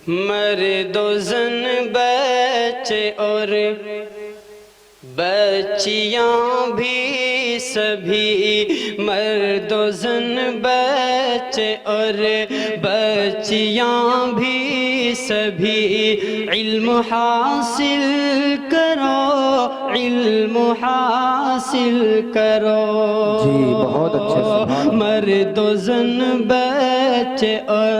مرد و زن بچے اور بچیاں بھی سبھی، مرد و زن بچے اور بچیاں بھی سبھی، علم حاصل کرو، علم حاصل کرو۔ جی بہت اچھے، سبحان اللہ۔ مرد و زن بچے اور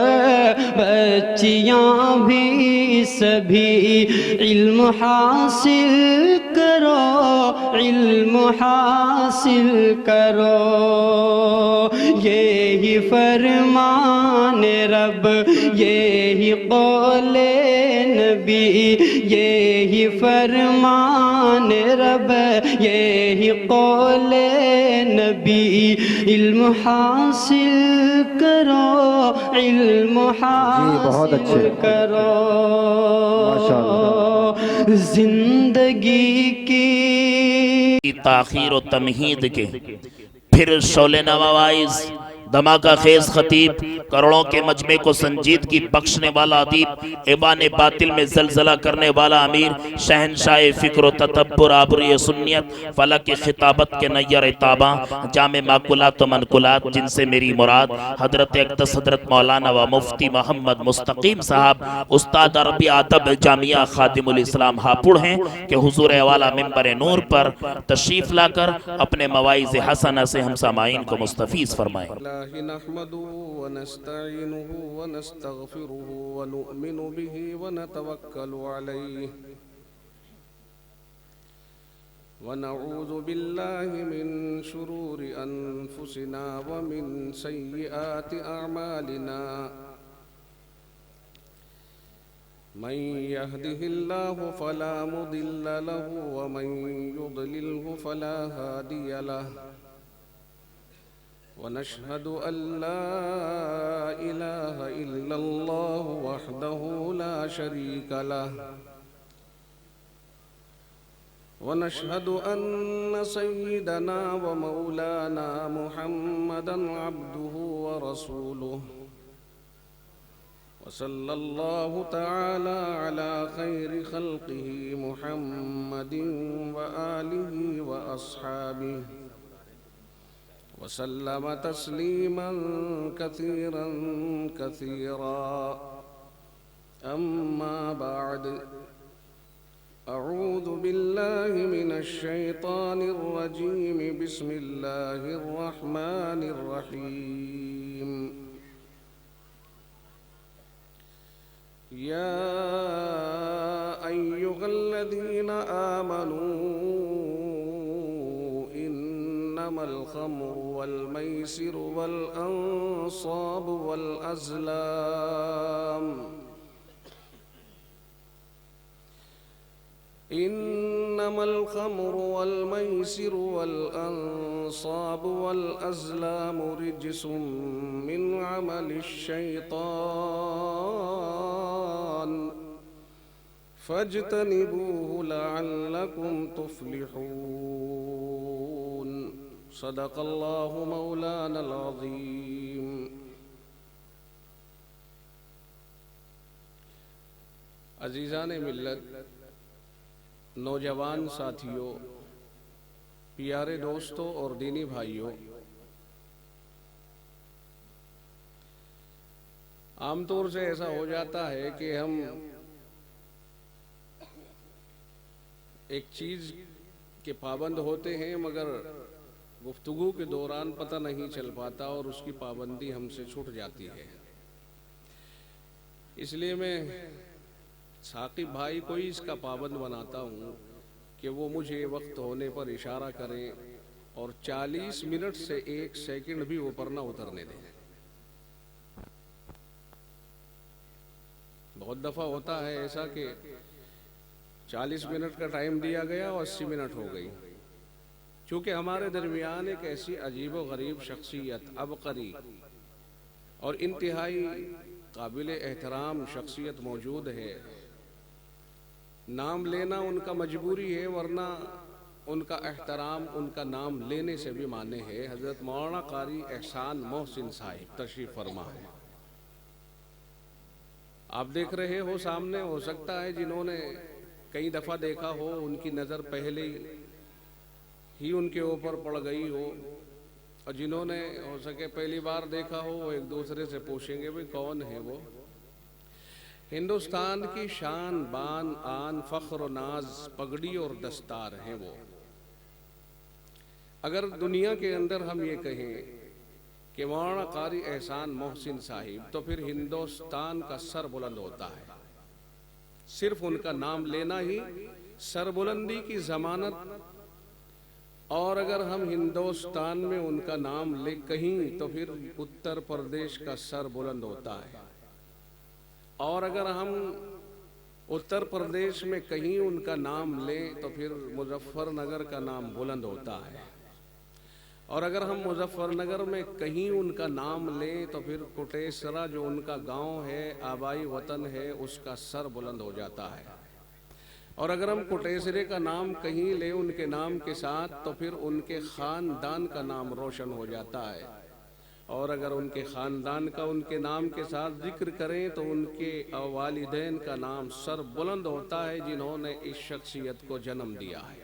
بچیاں بھی سبھی، علم حاصل کرو، علم حاصل کرو۔ یہی فرمان رب، یہی قول نبی، یہی فرمان رب، یہی قول نبی، علم حاصل کرو، علم حاصل کرو۔ زندگی کی تاخیر و تمہید کے پھر شعلہ نوائز دھماکہ خیز خطیب، کروڑوں کے مجمع کو سنجیدگی بخشنے والا ادیب، ایوان باطل میں زلزلہ کرنے والا امیر، شہنشاہ فکر و تدبر آبروی سنیت، فلک خطابت کے نیر تاباں، جامع معقولات و منقولات، جن سے میری مراد حضرت اقدس حضرت مولانا و مفتی محمد مستقیم صاحب، استاد عربی ادب جامعہ خادم الاسلام ہاپوڑ ہیں کہ حضور والا منبر نور پر تشریف لا کر اپنے مواعظ حسنہ سے ہم سامعین کو مستفیض فرمائیں۔ نحمده ونستعينه ونستغفره ونؤمن به ونتوكل عليه ونعوذ بالله من شرور أنفسنا ومن سيئات أعمالنا من يهده الله فلا مضل له ومن يضلله فلا هادي له ونشهد أن لا إله إلا الله وحده لا شريك له ونشهد أن سيدنا ومولانا محمدًا عبده ورسوله وصلى الله تعالى على خير خلقه محمد وآله وأصحابه وسلم تسليما كثيرا كثيرا أما بعد أعوذ بالله من الشيطان الرجيم بسم الله الرحمن الرحيم يا أيها الذين آمنوا إنما الخمر والميسر والأنصاب والأزلام إنما الخمر والميسر والأنصاب والأزلام رجس من عمل الشيطان فاجتنبوه لعلكم تفلحون صدق الله مولانا العظيم۔ عزیزان ملت، نوجوان ساتھیوں، پیارے دوستوں اور دینی بھائیوں، عام طور سے ایسا ہو جاتا ہے کہ ہم ایک چیز کے پابند ہوتے ہیں مگر گفتگو کے دوران پتہ نہیں چل پاتا اور اس کی پابندی ہم سے چھوٹ جاتی ہے۔ اس لیے میں ثاقب بھائی کو اس کا پابند بناتا ہوں کہ وہ مجھے وقت ہونے پر اشارہ کریں اور 40 منٹ سے 1 سیکنڈ بھی اوپر نہ اترنے دیں۔ بہت دفعہ ہوتا ہے ایسا کہ 40 منٹ کا ٹائم دیا گیا اور 80 منٹ ہو گئی۔ چونکہ ہمارے درمیان ایک ایسی عجیب و غریب شخصیت، عبقری اور انتہائی قابل احترام شخصیت موجود ہے، نام لینا ان کا مجبوری ہے ورنہ ان کا احترام ان کا نام لینے سے بھی مانے ہے۔ حضرت مولانا قاری احسان محسن صاحب تشریف فرما ہے۔ آپ دیکھ رہے ہو سامنے، ہو سکتا ہے جنہوں نے کئی دفعہ دیکھا ہو ان کی نظر پہلے ہی ان کے اوپر پڑ گئی ہو، اور جنہوں نے ہو سکے پہلی بار دیکھا ہو وہ ایک دوسرے سے پوچھیں گے بھئی کون ہے وہ؟ ہندوستان کی شان، بان، آن، فخر و ناز، پگڑی اور دستار ہیں وہ۔ اگر دنیا کے اندر ہم یہ کہیں کہ مولانا قاری احسان محسن صاحب، تو پھر ہندوستان کا سر بلند ہوتا ہے۔ صرف ان کا نام لینا ہی سر بلندی کی ضمانت، اور اگر ہم ہندوستان میں ان کا نام لے کہیں تو پھر اتر پردیش کا سر بلند ہوتا ہے، اور اگر ہم اتر پردیش میں کہیں ان کا نام لیں تو پھر مظفر نگر کا نام بلند ہوتا ہے، اور اگر ہم مظفر نگر میں کہیں ان کا نام لیں تو پھر کوٹیسرا جو ان کا گاؤں ہے، آبائی وطن ہے، اس کا سر بلند ہو جاتا ہے، اور اگر ہم کوٹیسرے کا نام کہیں لیں ان کے نام کے ساتھ تو پھر ان کے خاندان کا نام روشن ہو جاتا ہے، اور اگر ان کے خاندان کا ان کے نام کے ساتھ ذکر کریں تو ان کے والدین کا نام سر بلند ہوتا ہے جنہوں نے اس شخصیت کو جنم دیا ہے۔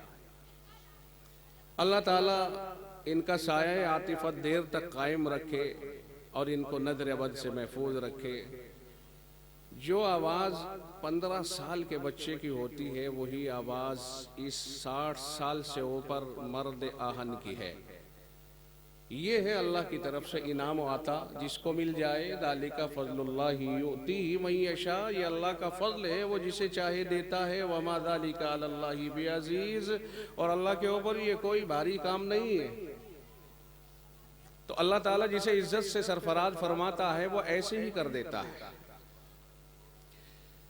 اللہ تعالیٰ ان کا سایہ عاطفت دیر تک قائم رکھے اور ان کو نظر ابد سے محفوظ رکھے۔ جو آواز 15 سال کے بچے کی ہوتی ہے وہی آواز اس 60 سال سے اوپر مرد آہن کی ہے۔ یہ ہے اللہ کی طرف سے انعام و عطا، جس کو مل جائے ذالک فضل اللہ یؤتیہ من یشاء، یہ اللہ کا فضل ہے، وہ جسے چاہے دیتا ہے، وما ذالک علی اللہ بعزیز، اور اللہ کے اوپر یہ کوئی بھاری کام نہیں ہے۔ تو اللہ تعالیٰ جسے عزت سے سرفراز فرماتا ہے وہ ایسے ہی کر دیتا ہے۔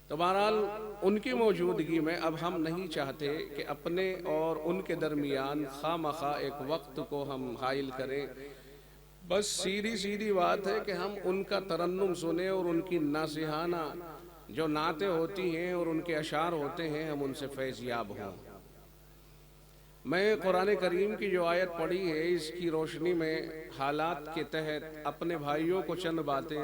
تو بہرحال ان کی موجودگی میں اب ہم نہیں چاہتے کہ اپنے اور ان کے درمیان خواہ مخواہ ایک وقت کو ہم حائل کریں۔ بس سیدھی بات ہے کہ ہم ان کا ترنم سنیں اور ان کی ناصحانہ جو نعتیں ہوتی ہیں اور ان کے اشعار ہوتے ہیں ہم ان سے فیض یاب ہوں۔ میں قرآن کریم کی جو آیت پڑھی ہے اس کی روشنی میں حالات کے تحت اپنے بھائیوں کو چند باتیں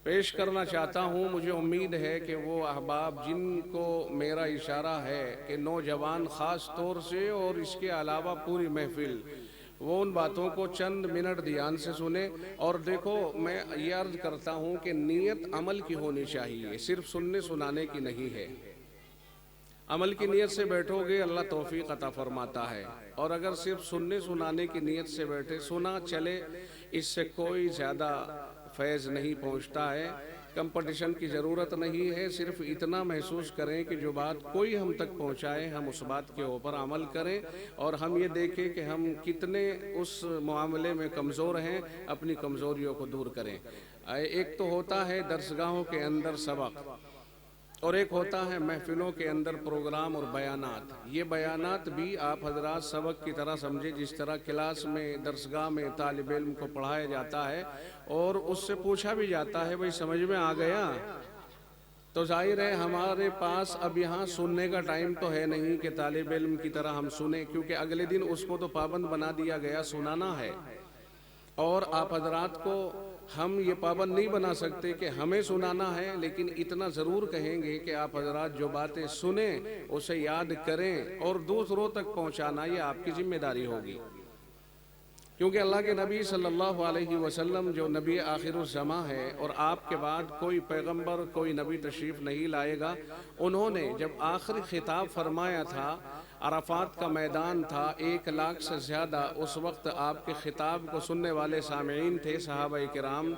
پیش کرنا چاہتا ہوں۔ مجھے امید ہے کہ وہ احباب جن کو میرا اشارہ ہے کہ نوجوان خاص طور سے اور اس کے علاوہ پوری محفل، وہ ان باتوں کو چند منٹ دھیان سے سنیں۔ اور دیکھو، میں یہ عرض کرتا ہوں کہ نیت عمل کی ہونی چاہیے، صرف سننے سنانے کی نہیں ہے۔ عمل کی نیت سے بیٹھو گے اللہ توفیق عطا فرماتا ہے، اور اگر صرف سننے سنانے کی نیت سے بیٹھے، سنا چلے، اس سے کوئی زیادہ فیض نہیں پہنچتا ہے۔ کمپٹیشن کی ضرورت نہیں ہے، صرف اتنا محسوس کریں کہ جو بات کوئی ہم تک پہنچائے ہم اس بات کے اوپر عمل کریں، اور ہم یہ دیکھیں کہ ہم کتنے اس معاملے میں کمزور ہیں، اپنی کمزوریوں کو دور کریں۔ ایک تو ہوتا ہے درسگاہوں کے اندر سبق، اور ایک ہوتا ہے محفلوں کے اندر پروگرام اور بیانات۔ یہ بیانات بھی آپ حضرات سبق کی طرح سمجھے، جس طرح کلاس میں درسگاہ میں طالب علم کو پڑھایا جاتا ہے اور اس سے پوچھا بھی جاتا ہے بھئی سمجھ میں آ گیا؟ تو ظاہر ہے ہمارے پاس اب یہاں سننے کا ٹائم تو ہے نہیں کہ طالب علم کی طرح ہم سنیں، کیونکہ اگلے دن اس کو تو پابند بنا دیا گیا، سنانا ہے۔ اور آپ حضرات کو ہم یہ پابند نہیں بنا سکتے کہ ہمیں سنانا ہے، لیکن اتنا ضرور کہیں گے کہ آپ حضرات جو باتیں سنیں اسے یاد کریں اور دوسروں تک پہنچانا یہ آپ کی ذمہ داری ہوگی، کیونکہ اللہ کے نبی صلی اللہ علیہ وسلم جو نبی آخر الزماں ہے اور آپ کے بعد کوئی پیغمبر کوئی نبی تشریف نہیں لائے گا، انہوں نے جب آخری خطاب فرمایا تھا، عرفات کا میدان تھا، 1 لاکھ سے زیادہ اس وقت آپ کے خطاب کو سننے والے سامعین تھے، صحابہ کرام،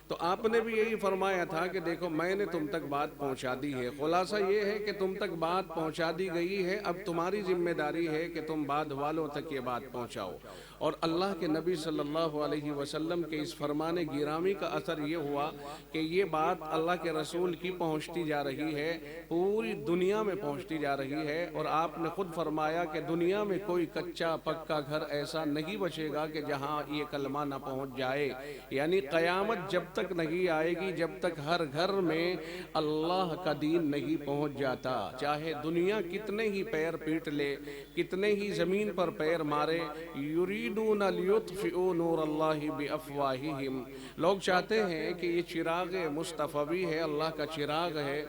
تو آپ نے بھی یہی فرمایا تھا کہ دیکھو میں نے تم تک بات پہنچا دی ہے۔ خلاصہ یہ ہے کہ تم تک بات پہنچا دی گئی ہے، اب تمہاری ذمہ داری ہے کہ تم بعد والوں تک یہ بات پہنچاؤ۔ اور اللہ کے نبی صلی اللہ علیہ وسلم کے اس فرمان گرامی کا اثر یہ ہوا کہ یہ بات اللہ کے رسول کی پہنچتی جا رہی ہے، پوری دنیا میں پہنچتی جا رہی ہے، اور آپ نے خود فرمایا کہ دنیا میں کوئی کچا پکا گھر ایسا نہیں بچے گا کہ جہاں یہ کلمہ نہ پہنچ جائے، یعنی قیامت جب تک تک نہیں آئے گی جب تک ہر گھر میں اللہ کا دین نہیں پہنچ جاتا. چاہے دنیا کتنے ہی پیر پیٹ لے, کتنے ہی زمین پر پیر مارے, یریدون لیطفئوا نور اللہ بافواہہم, لوگ چاہتے ہیں کہ یہ چراغ مصطفی ہے, اللہ کا چراغ ہے,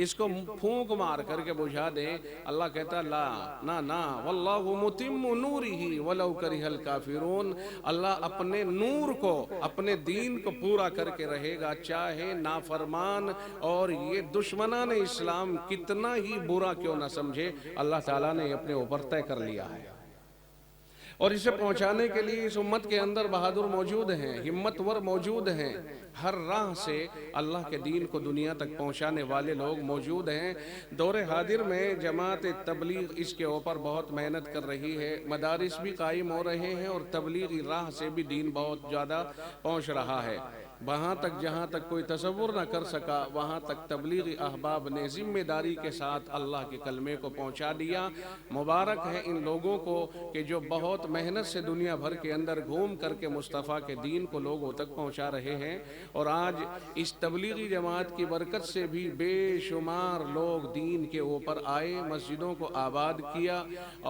اس کو پھونک مار کر کے بجھا دیں. اللہ کہتا لا نا واللہ متم نورہ ولو کرہ الکافرون, اللہ اپنے نور کو, اپنے دین کو پورا کر کے رہے گا, چاہے نافرمان اور یہ دشمنان اسلام کتنا ہی برا کیوں نہ سمجھے. اللہ تعالیٰ نے اپنے اوپر طے کر لیا ہے, اور اسے پہنچانے کے لیے اس امت کے اندر بہادر موجود ہیں, ہمت ور موجود ہیں, ہر راہ سے اللہ کے دین کو دنیا تک پہنچانے والے لوگ موجود ہیں. دور حاضر میں جماعت تبلیغ اس کے اوپر بہت محنت کر رہی ہے, مدارس بھی قائم ہو رہے ہیں اور تبلیغی راہ سے بھی دین بہت زیادہ پہنچ رہا ہے. وہاں تک جہاں تک کوئی تصور نہ کر سکا وہاں تک تبلیغی احباب نے ذمہ داری کے ساتھ اللہ کے کلمے کو پہنچا دیا. مبارک ہے ان لوگوں کو کہ جو بہت محنت سے دنیا بھر کے اندر گھوم کر کے مصطفیٰ کے دین کو لوگوں تک پہنچا رہے ہیں. اور آج اس تبلیغی جماعت کی برکت سے بھی بے شمار لوگ دین کے اوپر آئے, مسجدوں کو آباد کیا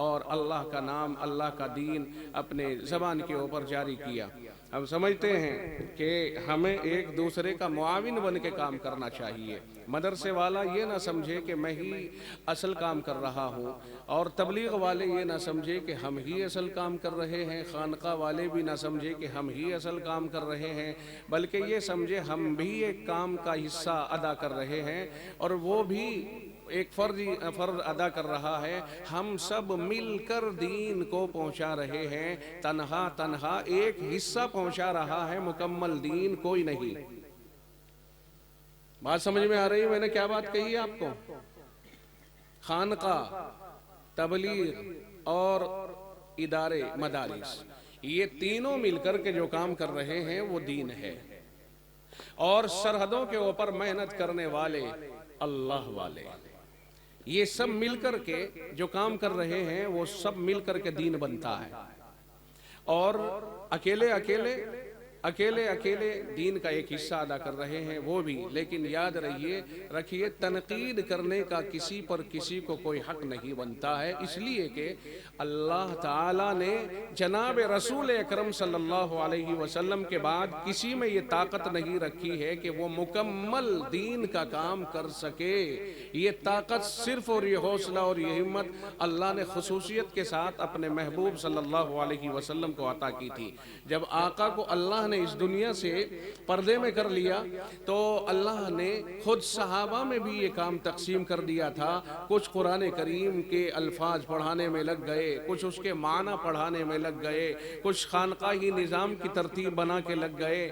اور اللہ کا نام, اللہ کا دین اپنے زبان کے اوپر جاری کیا. ہم سمجھتے ہیں کہ ہمیں ایک دوسرے کا معاون بن کے کام کرنا چاہیے. مدرسے والا یہ نہ سمجھے کہ میں ہی اصل کام کر رہا ہوں, اور تبلیغ والے یہ نہ سمجھے کہ ہم ہی اصل کام کر رہے ہیں, خانقاہ والے بھی نہ سمجھے کہ ہم ہی اصل کام کر رہے ہیں, بلکہ یہ سمجھے ہم بھی ایک کام کا حصہ ادا کر رہے ہیں, اور وہ بھی ایک فرض ادا کر رہا ہے. ہم سب مل کر دین کو پہنچا رہے ہیں, تنہا ایک حصہ پہنچا رہا ہے, مکمل دین کوئی نہیں. بات سمجھ میں آ رہی ہے میں نے کیا بات کہی ہے آپ کو؟ خانقاہ, تبلیغ اور ادارے مدارس, یہ تینوں مل کر کے جو کام کر رہے ہیں وہ دین ہے. اور سرحدوں کے اوپر محنت کرنے والے اللہ والے, یہ سب مل کر کے جو کام کر رہے ہیں وہ سب مل کر کے دین بنتا ہے. اور اکیلے دین کا ایک حصہ ادا کر رہے ہیں وہ بھی. لیکن یاد رکھیے تنقید کرنے کا کسی پر کسی کو کوئی حق نہیں بنتا ہے, اس لیے کہ اللہ تعالیٰ نے جناب رسول اکرم صلی اللہ علیہ وسلم کے بعد کسی میں یہ طاقت نہیں رکھی ہے کہ وہ مکمل دین کا کام کر سکے. یہ طاقت صرف اور یہ حوصلہ اور یہ ہمت اللہ نے خصوصیت کے ساتھ اپنے محبوب صلی اللہ علیہ وسلم کو عطا کی تھی. جب آقا کو اللہ نے اس دنیا سے پردے میں کر لیا تو اللہ نے خود صحابہ میں بھی یہ کام تقسیم کر دیا تھا. کچھ قرآن کریم کے الفاظ پڑھانے میں لگ گئے, کچھ اس کے معنی پڑھانے میں لگ گئے, کچھ خانقاہی نظام کی ترتیب بنا کے لگ گئے.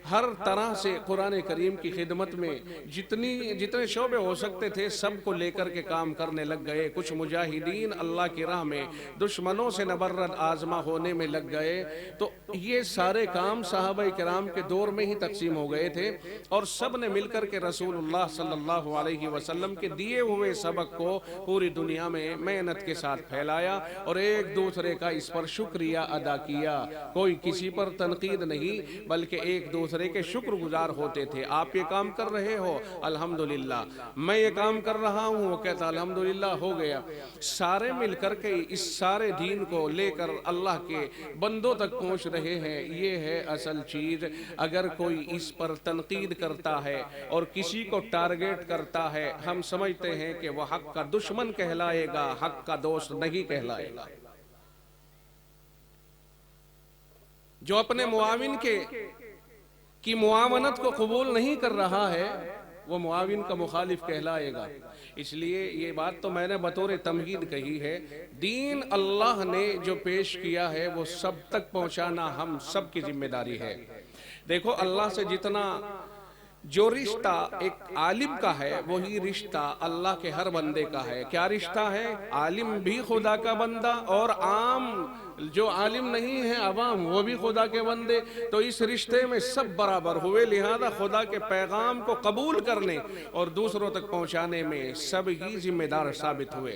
ہر طرح سے قرآن کریم کی خدمت میں جتنے شعبے ہو سکتے تھے سب کو لے کر کے کام کرنے لگ گئے. کچھ مجاہدین اللہ کی راہ میں دشمنوں سے نبرد آزما ہونے میں لگ گئے. تو یہ سارے کام صحابہ کرام کے دور میں ہی تقسیم ہو گئے تھے, اور سب نے مل کر کے رسول اللہ صلی اللہ علیہ وسلم کے دیے ہوئے سبق کو پوری دنیا میں محنت کے ساتھ پھیلایا, اور ایک دوسرے کا اس پر شکریہ ادا کیا. کوئی کسی پر تنقید نہیں بلکہ ایک دوسرے کے شکر گزار ہوتے تھے. آپ یہ کام کر رہے ہو الحمدللہ, میں یہ کام کر رہا ہوں, وہ کہتا الحمدللہ ہو گیا. سارے مل کر کے اس سارے دین کو لے کر اللہ کے بندوں تک پہنچ رہے ہیں. یہ ہے اصل چیز. اگر کوئی اس پر تنقید کرتا ہے اور کسی کو ٹارگیٹ کرتا ہے, ہم سمجھتے ہیں کہ وہ حق کا دشمن کہلائے گا, حق کا دوست نہیں کہلائے گا. جو اپنے معاون کی معاونت کو قبول نہیں کر رہا ہے وہ معاون کا مخالف کہلائے گا. اس لیے یہ بات تو میں نے بطور تمہید کہی ہے. دین اللہ نے جو پیش کیا ہے وہ سب تک پہنچانا ہم سب کی ذمہ داری ہے. دیکھو اللہ سے جتنا جو رشتہ ایک عالم کا ہے وہی رشتہ اللہ کے ہر بندے کا ہے. کیا رشتہ ہے؟ عالم بھی خدا کا بندہ, اور عام جو عالم نہیں ہے عوام وہ بھی خدا کے بندے. تو اس رشتے میں سب برابر ہوئے, لہذا خدا کے پیغام کو قبول کرنے اور دوسروں تک پہنچانے میں سب ہی ذمہ دار ثابت ہوئے.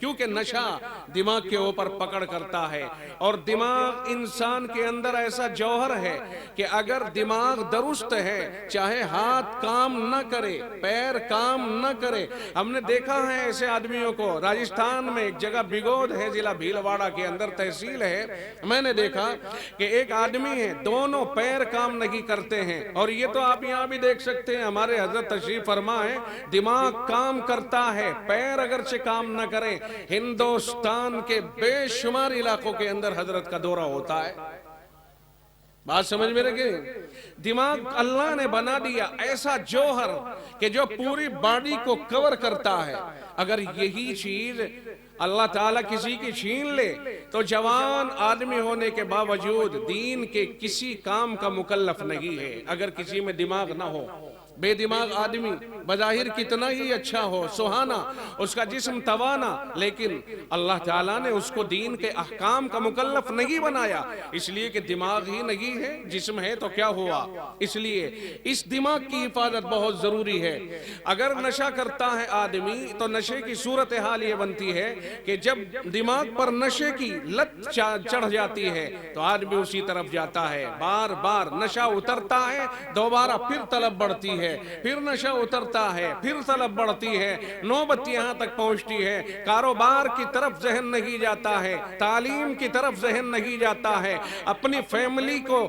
کیونکہ نشہ دماغ کے اوپر پکڑ کرتا ہے، اور دماغ انسان کے اندر ایسا جوہر ہے کہ اگر دماغ درست ہے، چاہے ہاتھ کام نہ کرے، پیر کام نہ کرے. ہم نے دیکھا ہے ایسے آدمیوں کو. راجستھان میں ایک جگہ بگود ہے، ضلع بھیلواڑہ کے اندر تحصیل ہے، میں نے دیکھا کہ ایک آدمی ہے، دونوں پیر کام نہیں کرتے ہیں. اور یہ تو آپ یہاں بھی دیکھ سکتے ہیں، ہمارے حضرت تشریف فرما ہے، دماغ کام کرتا ہے، پیر اگرچہ کام نہ کریں. ہندوستان کے بے شمار علاقوں کے اندر حضرت کا دورہ ہوتا ہے. بات سمجھ میں رکھیں. دماغ اللہ نے بنا دیا ایسا جوہر کہ جو پوری باڈی کو کور کرتا ہے. اگر یہی چیز اللہ تعالیٰ کسی کی چھین لے تو جوان آدمی ہونے کے باوجود دین کے کسی کام کا مکلف نہیں ہے. اگر کسی میں دماغ نہ ہو، بے دماغ آدمی بظاہر کتنا ہی اچھا ہو، سہانا، اس کا جسم توانا، لیکن اللہ تعالیٰ نے اس کو دین کے احکام کا مکلف نہیں بنایا، اس لیے کہ دماغ ہی نہیں ہے. جسم ہے تو کیا ہوا؟ اس لیے اس دماغ کی حفاظت بہت ضروری ہے. اگر نشہ کرتا ہے آدمی تو نشے کی صورتحال یہ بنتی ہے کہ جب دماغ پر نشے کی لت چڑھ جاتی ہے تو آدمی اسی طرف جاتا ہے. بار بار نشہ اترتا ہے، دوبارہ پھر طلب بڑھتی ہے، پھر نشہ اترتا ہے، پھر طلب بڑھتی ہے، نوبت یہاں تک پہنچتی ہے. کاروبار کی طرف ذہن نہیں جاتا ہے، تعلیم کی طرف ذہن نہیں جاتا ہے، اپنی فیملی کو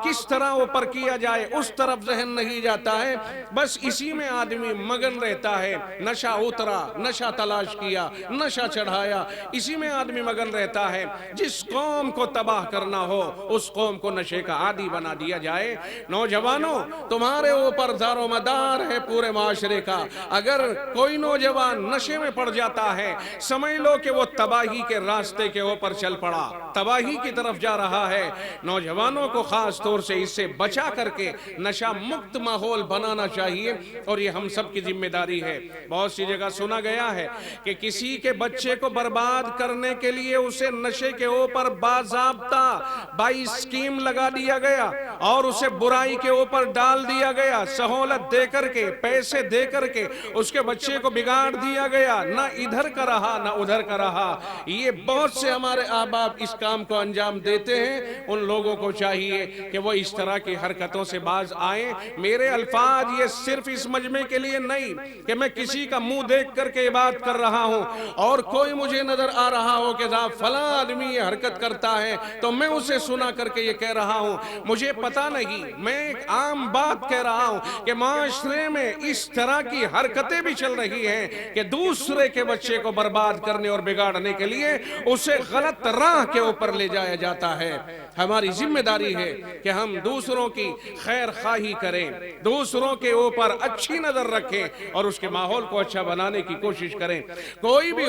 کس طرح اوپر کیا جائے اس طرف ذہن نہیں جاتا ہے. بس اسی میں آدمی مگن رہتا ہے. نشہ اترا، نشہ تلاش کیا، نشہ چڑھایا، اسی میں آدمی مگن رہتا ہے. جس قوم کو تباہ کرنا ہو اس قوم کو نشے کا عادی بنا دیا جائے. نوجوانوں، تمہارے اوپر دار و مدار ہے پورے معاشرے کا. اگر کوئی نوجوان نشے میں پڑ جاتا ہے، سمجھ لو کہ وہ تباہی کے راستے کے اوپر چل پڑا، تباہی کی طرف جا رہا ہے. نوجوانوں کو خاص طور سے اس سے بچا کر کے نشہ مکت ماحول بنانا چاہیے، اور یہ ہم سب کی ذمہ داری ہے. بہت سی جگہ سنا گیا ہے کہ کسی کے بچے کو برباد کرنے کے لیے اسے نشے کے اوپر باضابطہ بائی اسکیم لگا دیا گیا اور اسے برائی کے اوپر ڈال دیا گیا. سہولت دے کر کے، پیسے دے کر کے اس کے بچے کو بگاڑ دیا گیا، نہ ادھر کا رہا نہ ادھر کا رہا. یہ بہت سے ہمارے آباب اس کام کو انجام دیتے ہیں. ان لوگوں کو چاہیے کہ وہ اس طرح کی حرکتوں سے باز آئیں. میرے الفاظ یہ صرف اس مجمع کے لیے نہیں کہ میں کسی کا منہ دیکھ کر کے بات کر رہا ہوں اور کوئی مجھے نظر آ رہا ہو کہ فلاں آدمی یہ حرکت کرتا ہے تو میں اسے سنا کر کے یہ کہہ رہا ہوں. مجھے پتا نہیں، میں ایک عام بات کہہ رہا ہوں کہ معاشرے میں اس طرح کی حرکتیں بھی چل رہی ہیں کہ دوسرے کے بچے کو برباد کرنے اور بگاڑنے کے لیے اسے غلط راہ کے اوپر لے جایا جاتا ہے. ہماری ذمہ داری ہے کہ ہم دوسروں کی خیر خواہی کریں، دوسروں کے اوپر اچھی نظر رکھیں اور اس کے ماحول کو اچھا بنانے کی کوشش کریں. کوئی بھی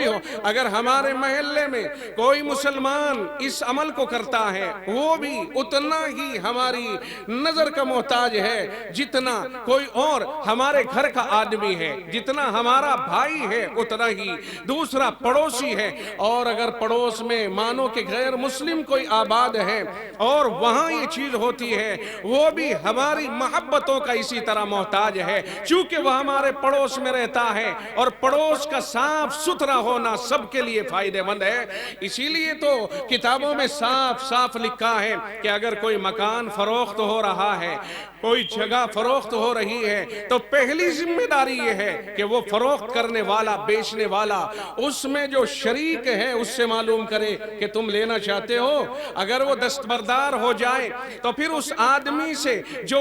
ہو، اگر ہمارے محلے میں کوئی مسلمان اس عمل کو کرتا ہے وہ بھی اتنا ہی ہماری نظر کا محتاج ہے جتنا کوئی اور ہمارے گھر کا آدمی ہے، جتنا ہمارا بھائی ہے اتنا ہی دوسرا پڑوسی ہے. اور اگر پڑوس میں مانو کہ غیر مسلم کوئی آباد ہے اور وہاں یہ چیز ہوتی ہے، وہ بھی ہماری محبتوں کا اسی طرح محتاج ہے، چونکہ وہ ہمارے پڑوس میں رہتا ہے اور پڑوس کا صاف ستھرا ہونا سب کے لیے فائدہ مند ہے. اسی لیے تو کتابوں میں صاف صاف لکھا ہے کہ اگر کوئی مکان فروخت ہو رہا ہے، کوئی جگہ فروخت ہو رہی ہے، تو پہلی ذمہ داری یہ ہے کہ وہ فروخت کرنے والا، بیچنے والا اس میں جو شریک ہے اس سے معلوم کرے کہ تم لینا چاہتے ہو. اگر وہ دستبردار ہو جائے تو پھر اس آدمی سے جو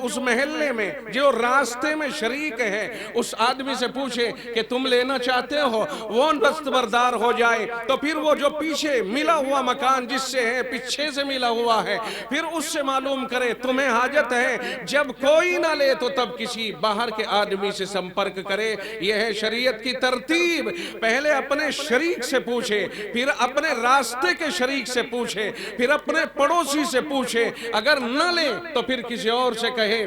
اس محلے میں جو راستے میں شریک ہے اس آدمی سے پوچھے کہ تم لینا چاہتے ہو. وہ دستبردار ہو جائے تو پھر وہ جو پیچھے ملا ہوا مکان جس سے ہے، پیچھے سے ملا ہوا ہے، پھر اس سے معلوم کرے تمہیں حاجت ہے. جب کوئی نہ لے تو تب کسی باہر کے آدمی سے سمپرک کرے. یہ ہے شریعت کی ترتیب. پہلے اپنے شریک سے پوچھے، پھر اپنے راستے کے شریک سے پوچھے. پوچھے، پھر اپنے پڑوسی سے پوچھے، اگر نہ لے تو پھر کسی اور سے کہے۔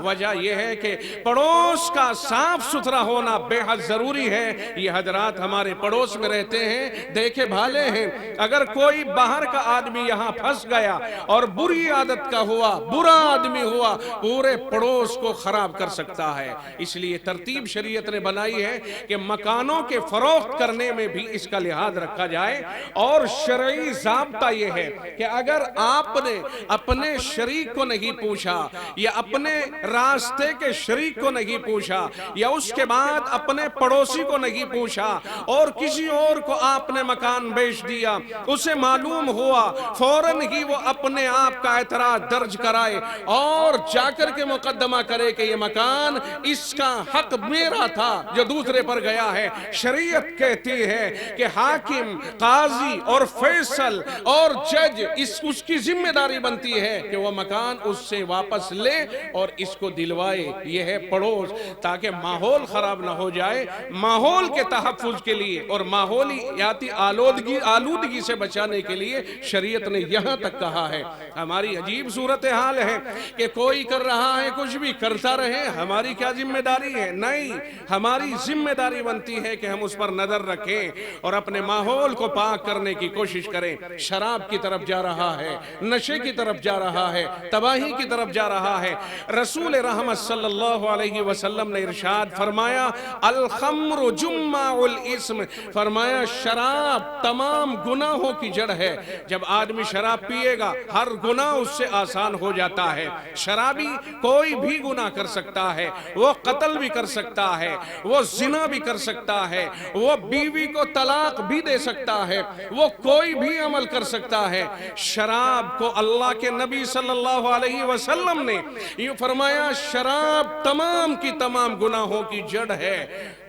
وجہ یہ ہے کہ پڑوس کا صاف ستھرا ہونا بے حد ضروری ہے۔ یہ حضرات ہمارے پڑوس میں رہتے ہیں، دیکھے بھالے ہیں، اگر کوئی باہر کا آدمی یہاں پھنس گیا اور بری عادت کا ہوا، برا آدمی ہوا، پورے پڑوس کو خراب کر سکتا ہے۔ اس لیے ترتیب شریعت نے بنائی ہے کہ مکانوں کے فروخت کرنے میں بھی اس کا لحاظ رکھا جائے، اور شرعی ضابطہ یہ ہے کہ اگر آپ نے اپنے شریک کو نہیں پوچھا، یا اپنے راستے کے شریک کو نہیں پوچھا، یا اس کے بعد اپنے پڑوسی کو نہیں پوچھا، اور کسی اور کو آپ نے مکان بیچ دیا، اسے معلوم ہوا، فوراً ہی وہ اپنے آپ کا اعتراض درج کرائے اور جا کر کے مقدمہ کرے کہ یہ مکان اس کا حق میرا تھا جو دوسرے پر گیا ہے۔ شریعت کہتی ہے کہ حاکم، قاضی اور فیصل اور جج اس کی ذمہ داری بنتی ہے کہ وہ مکان اس سے واپس لے اور اس کو دلوائے۔ یہ ہے پڑوس، تاکہ ماحول خراب نہ ہو جائے۔ ماحول کے تحفظ کے لیے اور ماحولیاتی آلودگی سے بچانے کے لیے شریعت نے یہاں تک کہا ہے۔ ہماری عجیب صورتحال ہے کہ کوئی کر رہا ہے، کچھ بھی کرتا رہے، ہماری کیا ذمہ داری ہے؟ نہیں، ہماری ذمہ داری بنتی ہے کہ ہم اس پر نظر رکھیں اور اپنے ماحول کو پاک کرنے کی کوشش کریں۔ شراب کی طرف جا رہا ہے، نشے کی طرف جا رہا ہے، تباہی کی طرف جا رہا ہے۔ رسول رحمت صلی اللہ علیہ وسلم نے ارشاد فرمایا، الخمر جمع الاسم، فرمایا شراب تمام گناہوں کی جڑ ہے۔ جب آدمی شراب پیے گا، ہر گناہ اس سے آسان ہو جاتا ہے۔ شرابی کوئی بھی گناہ کر سکتا ہے، وہ قتل بھی کر سکتا ہے، وہ زنا بھی کر سکتا ہے، وہ بیوی کو طلاق بھی دے سکتا ہے، وہ کوئی بھی عمل کر سکتا ہے۔ شراب کو اللہ کے نبی صلی اللہ علیہ وسلم نے یہ فرمایا، شراب تمام کی تمام گناہوں کی جڑ ہے،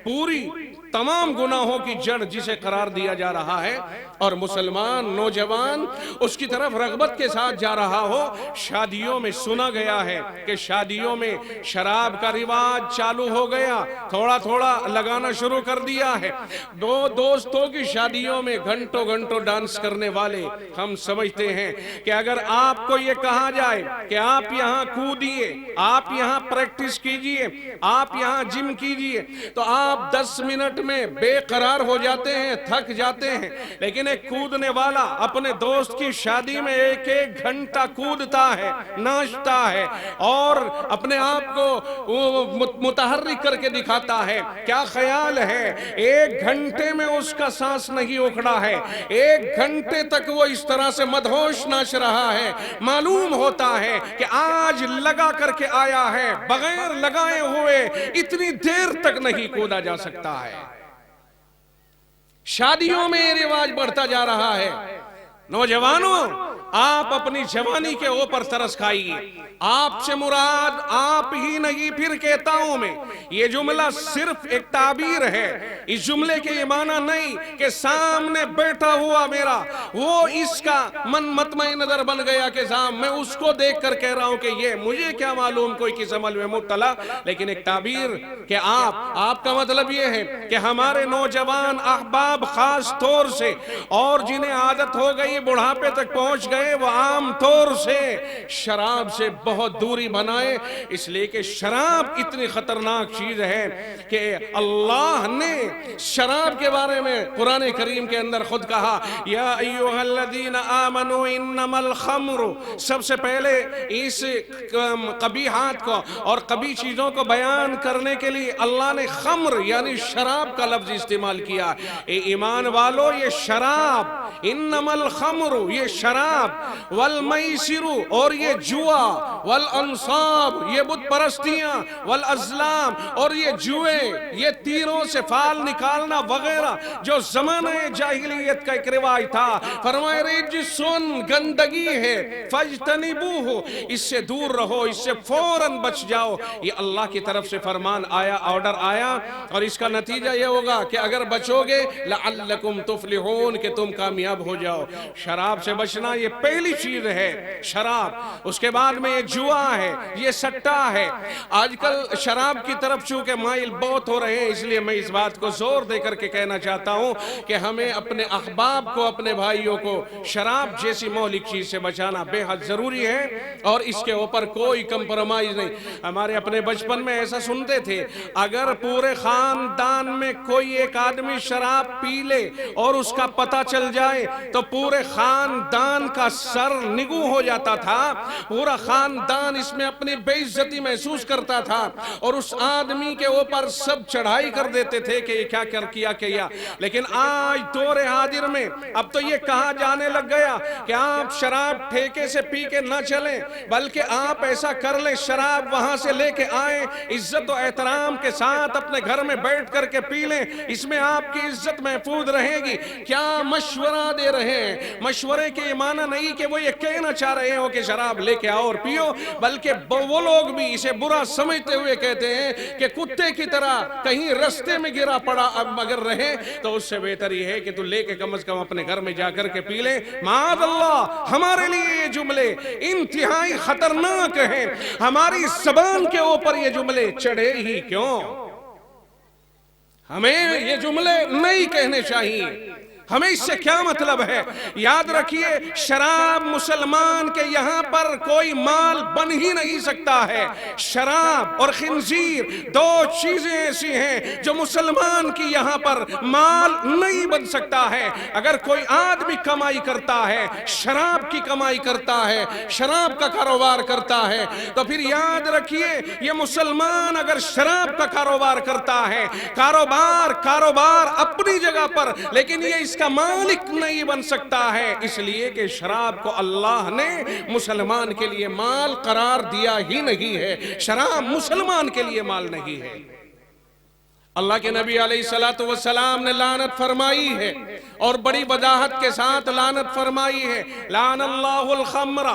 پوری تمام گناہوں کی جڑ جسے قرار دیا جا رہا ہے۔ اور مسلمان نوجوان اس کی طرف رغبت کے ساتھ جا رہا ہو۔ شادیوں میں سنا گیا ہے کہ شادیوں میں شراب کا رواج چالو ہو گیا، تھوڑا تھوڑا لگانا شروع کر دیا ہے۔ دو دوستوں کی شادیوں میں گھنٹوں گھنٹوں ڈانس کرنے والے، ہم سمجھتے ہیں کہ اگر آپ کو یہ کہا جائے کہ آپ یہاں کودیے، آپ یہاں پریکٹس کیجئے، آپ یہاں جم کیجئے، تو آپ 10 منٹ میں بے قرار ہو جاتے ہیں، تھک جاتے ہیں۔ لیکن ایک کودنے والا اپنے دوست کی شادی میں 1 گھنٹہ کودتا ہے، ناچتا ہے اور اپنے آپ کو متحرک کر کے دکھاتا ہے۔ کیا خیال ہے، 1 گھنٹے میں اس کا سانس نہیں اکھڑا ہے، 1 گھنٹے تک وہ اس طرح سے مدہوش ناچ رہا ہے۔ معلوم ہوتا ہے کہ آج لگا کر کے آیا ہے، بغیر لگائے ہوئے اتنی دیر تک نہیں کودا جا سکتا ہے۔ شادیوں میں یہ رواج بڑھتا جا رہا ہے۔ نوجوانوں، آپ اپنی جوانی کے اوپر ترس کھائیے۔ آپ سے مراد آپ ہی نہیں، پھر کہتا ہوں میں، یہ جملہ صرف ایک تعبیر ہے۔ اس جملے کے یہ معنی نہیں کہ سامنے بیٹھا ہوا میرا وہ اس کا من مطمئن نظر بن گیا کہ میں اس کو دیکھ کر کہہ رہا ہوں کہ یہ مجھے کیا معلوم کوئی کس عمل میں مبتلا، لیکن ایک تعبیر کہ آپ کا مطلب یہ ہے کہ ہمارے نوجوان احباب خاص طور سے، اور جنہیں عادت ہو گئی بڑھاپے تک پہنچ گئے، وہ عام طور سے شراب سے بہت دوری بنائے۔ اس لیے کہ شراب اتنی خطرناک چیز ہے کہ اللہ نے شراب کے بارے میں قرآن کریم کے اندر خود کہا، یا ایھا الذین آمنوا انما الخمر، سب سے پہلے اس قبیحات کو اور قبیح چیزوں کو بیان کرنے کے لیے اللہ نے خمر یعنی شراب کا لفظ استعمال کیا۔ اے ایمان والو، یہ شراب، انما الخمر یہ شراب، والمیسر اور یہ جوا، والانصاب یہ بت پرستیاں، والازلام اور یہ جوئے، یہ تیروں سے فال نکالنا وغیرہ جو زمانہ جاہلیت کا ایک رواج تھا۔ فرمائے رجسن گندگی ہے، فاجتنبوہ اس سے دور رہو، اس سے فوراً بچ جاؤ۔ یہ اللہ کی طرف سے فرمان آیا، آرڈر آیا، اور اس کا نتیجہ یہ ہوگا کہ اگر بچو گے لعلکم تفلحون کہ تم کامیاب ہو جاؤ۔ شراب سے بچنا یہ پہلی چیز ہے، شراب۔ اس کے بعد میں یہ جوا ہے، یہ سٹا ہے۔ آج کل شراب کی طرف چونکہ مائل بہت ہو رہے ہیں، اس لیے میں اس بات کو کو زور دے کر کے کہنا چاہتا ہوں کہ ہمیں اپنے احباب کو، اپنے بھائیوں کو شراب جیسی مہلک چیز سے بچانا بے حد ضروری ہے، اور اس کے اوپر کوئی کمپرومائز نہیں۔ ہمارے اپنے بچپن میں ایسا سنتے تھے، اگر پورے خاندان میں کوئی ایک آدمی شراب پی لے اور اس کا پتہ چل جائے تو پورے خاندان کا سر نگو ہو جاتا تھا، پورا خاندان اس میں اپنی بے عزتی محسوس کرتا تھا، اور اس آدمی کے اوپر سب چڑھائی کر دیتے تھے کہ یہ کیا کیا۔ لیکن آج دور حاضر میں اب تو یہ کہا جانے لگ گیا کہ آپ شراب ٹھیکے سے پی کے نہ چلیں، بلکہ آپ ایسا کر لیں، شراب وہاں سے لے کے آئیں، عزت و احترام کے ساتھ اپنے گھر میں بیٹھ کر کے پی لیں، اس میں آپ کی عزت محفوظ رہے گی۔ کیا مشورہ دے رہے ہیں؟ مشورے کے یہ معنی نہیں کہ وہ یہ کہنا چاہ رہے ہو کہ شراب لے کے آؤ اور پیو، بلکہ وہ لوگ بھی اسے برا سمجھتے ہوئے کہتے ہیں کہ کتے کی طرح کہیں رستے میں گرا پڑا اب اگر رہے تو اس سے بہتر یہ ہے کہ تو لے کے کم از کم اپنے گھر میں جا کر کے پی لیں۔ معاذ اللہ، ہمارے لیے یہ جملے انتہائی خطرناک ہیں، ہماری زبان کے اوپر یہ جملے چڑھے ہی کیوں؟ ہمیں یہ جملے نہیں کہنے چاہیے۔ ہمیں اس سے کیا مطلب ہے؟ یاد رکھیے، شراب مسلمان کے یہاں پر کوئی مال بن ہی نہیں سکتا ہے۔ شراب اور خنزیر دو چیزیں ایسی ہیں جو مسلمان کی یہاں پر مال نہیں بن سکتا ہے۔ اگر کوئی آدمی کمائی کرتا ہے، شراب کی کمائی کرتا ہے، شراب کا کاروبار کرتا ہے، تو پھر یاد رکھیے یہ مسلمان اگر شراب کا کاروبار کرتا ہے، کاروبار اپنی جگہ پر، لیکن یہ اس کا مالک نہیں بن سکتا ہے، اس لیے کہ شراب کو اللہ نے مسلمان کے لیے مال قرار دیا ہی نہیں ہے۔ شراب مسلمان کے لیے مال نہیں ہے۔ اللہ کے نبی علیہ السلام نے لعنت فرمائی ہے، اور بڑی وضاحت کے ساتھ لعنت فرمائی ہے۔ لعن اللہ الخمر،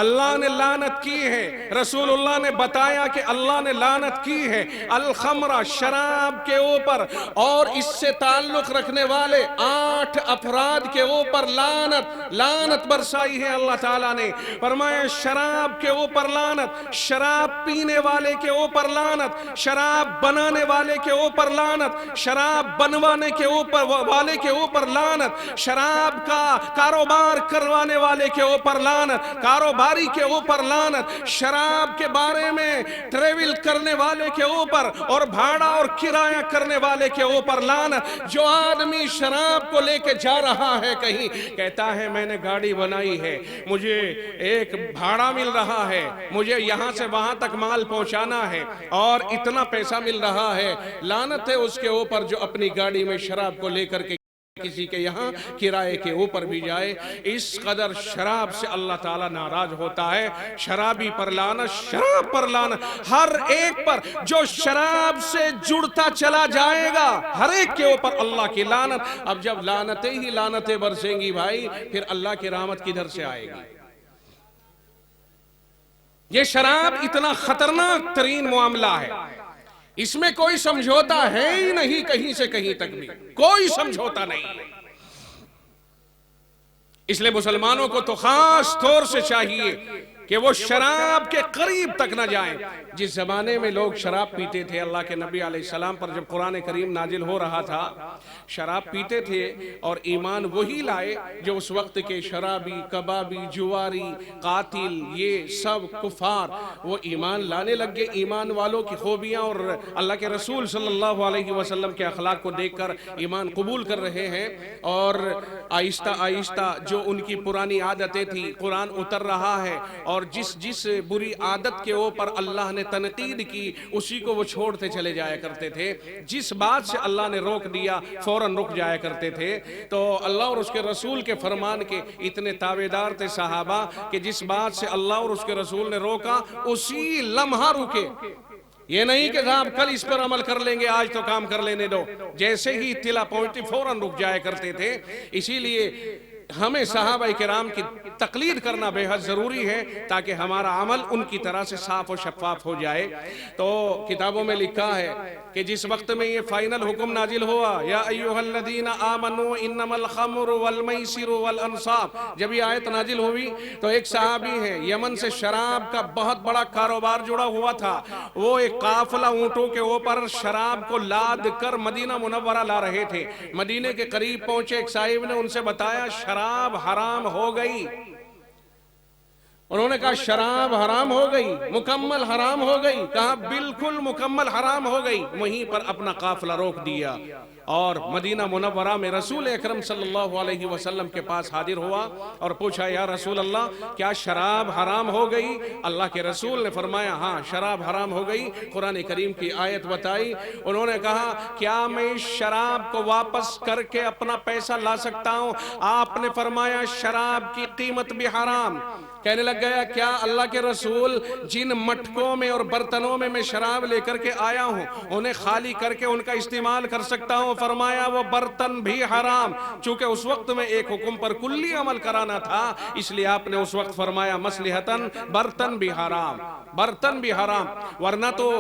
اللہ نے لعنت کی ہے۔ رسول اللہ نے بتایا کہ اللہ نے لعنت کی ہے الخمر، شراب کے اوپر، اور اس سے تعلق رکھنے والے 8 افراد کے اوپر لعنت برسائی ہے۔ اللہ تعالیٰ نے فرمایا شراب کے اوپر لعنت، شراب پینے والے کے اوپر لعنت، شراب بنانے والے کے اوپر لعنت، شراب بنوانے کے اوپر والے کے اوپر لعنت، شراب کا کاروبار کروانے والے کے اوپر لعنت، کاروباری کے اوپر لعنت، شراب کے بارے میں ٹریول کرنے والے کے اوپر اور بھاڑا اور کرایہ کرنے والے کے اوپر لعنت۔ جو آدمی شراب کو لے کے جا رہا ہے کہیں، کہتا ہے میں نے گاڑی بنائی ہے، مجھے ایک بھاڑا مل رہا ہے، مجھے یہاں سے وہاں تک مال پہنچانا ہے اور اتنا پیسہ مل رہا ہے، لعنت ہے اس کے اوپر جو اپنی گاڑی میں شراب کو لے کر کے کسی کے یہاں کرائے کے اوپر بھی جائے۔ اس قدر شراب سے اللہ تعالیٰ ناراض ہوتا ہے۔ شرابی پر لعنت، شراب پر لعنت، ہر ایک پر جو شراب سے جڑتا چلا جائے گا، ہر ایک کے اوپر اللہ کی لعنت۔ اب جب لعنتیں ہی لعنتیں برسیں گی بھائی، پھر اللہ کی رحمت کدھر سے آئے گی؟ یہ شراب اتنا خطرناک ترین معاملہ ہے، اس میں کوئی سمجھوتا ہے ہی نہیں، کہیں سے کہیں تک بھی کوئی سمجھوتا نہیں۔ اس لیے مسلمانوں کو تو خاص طور سے چاہیے کہ وہ شراب کے قریب تک نہ جائیں۔ جس زمانے میں لوگ شراب پیتے تھے، اللہ کے نبی علیہ السلام پر جب قرآن کریم نازل ہو رہا تھا، شراب پیتے تھے اور ایمان وہی لائے جو اس وقت کے شرابی، کبابی، جواری، قاتل، یہ سب کفار وہ ایمان لانے لگ گئے۔ ایمان والوں کی خوبیاں اور اللہ کے رسول صلی اللہ علیہ وسلم کے اخلاق کو دیکھ کر ایمان قبول کر رہے ہیں، اور آہستہ آہستہ جو ان کی پرانی عادتیں تھی قرآن اتر رہا ہے، اور جس بری عادت کے اوپر اللہ نے تنقید کی اسی کو وہ چھوڑتے چلے جایا کرتے تھے۔ جس بات سے اللہ نے روک دیا فوراً رک جایا کرتے تھے۔ تو اللہ اور اس کے رسول کے فرمان کے اتنے تابعدار تھے صحابہ کہ جس بات سے اللہ اور اس کے رسول نے روکا اسی لمحہ رکے۔ یہ نہیں کہ صاحب کل اس پر عمل کر لیں گے، آج تو کام کر لینے دو، جیسے ہی اطلاع پہنچتی فوراً رک جایا کرتے تھے۔ اسی لیے ہمیں صحابہ کرام کی تقلید کرنا بے حد ضروری ہے تاکہ ہمارا عمل ان کی طرح سے صاف و شفاف ہو جائے۔ تو کتابوں میں لکھا ہے کہ جس وقت میں یہ فائنل حکم نازل ہوا، یا ایھا الذین آمنوا انما الخمر والمیسر والانصاب، جب یہ آیت نازل ہوئی تو ایک صحابی ہے یمن سے، شراب کا بہت بڑا کاروبار جڑا ہوا تھا، وہ ایک قافلہ اونٹوں کے اوپر شراب کو لاد کر مدینہ منورہ لا رہے تھے۔ مدینے کے قریب پہنچے، ایک صاحب نے ان سے بتایا شراب حرام ہو گئی۔ انہوں نے کہا شراب حرام ہو گئی، مکمل حرام ہو گئی؟ کہا بالکل مکمل حرام ہو گئی۔ وہیں پر اپنا قافلہ روک دیا اور مدینہ منورہ میں رسول اکرم صلی اللہ علیہ وسلم کے پاس حاضر ہوا اور پوچھا یا رسول اللہ کیا شراب حرام ہو گئی؟ اللہ کے رسول نے فرمایا ہاں شراب حرام ہو گئی۔ قرآن کریم کی آیت بتائی۔ انہوں نے کہا کیا میں اس شراب کو واپس کر کے اپنا پیسہ لا سکتا ہوں؟ آپ نے فرمایا شراب کی قیمت بھی حرام۔ کہنے لگ گیا کیا اللہ کے رسول جن مٹکوں میں اور برتنوں میں شراب لے کر کے آیا ہوں انہیں خالی کر کے ان کا استعمال کر سکتا ہوں؟ فرمایا وہ برتن بھی حرام۔ چونکہ اس وقت میں ایک حکم پر کلی عمل کرانا تھا، اس لیے آپ نے اس وقت فرمایا مصلحتاً برتن بھی حرام، برتن بھی حرام۔ ورنہ تو